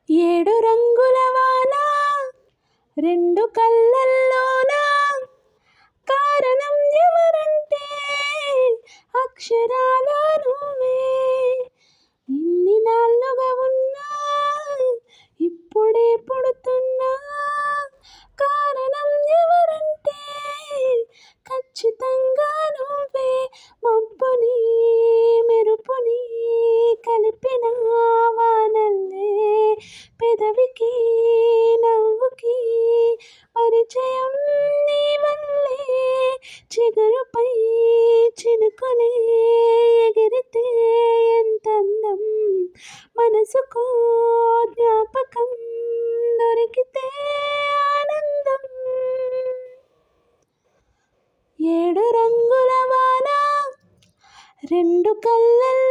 ఏడు రంగుల వాన రెండు కళ్ళల్లోన, కారణం ఎవరంటే అక్షరాల నువ్వే. ఇన్ని నాళ్ళుగా ఉన్నా, ఇప్పుడే పుడుతున్నా, కారణం ఎవరంటే ఖచ్చితంగా నువ్వే. మబ్బుని మెరుపుని కలిపిన వానల్లే, పెదవికి నవ్వుకి పరిచయం నీ వల్లే. చిగురుపై చినుకులే ఎగిరితే ఎంత అందం, మనసుకో జ్ఞాపకం దొరికితే ఆనందం. ఏడు రంగుల వాన రెండు కళ్ళల్లో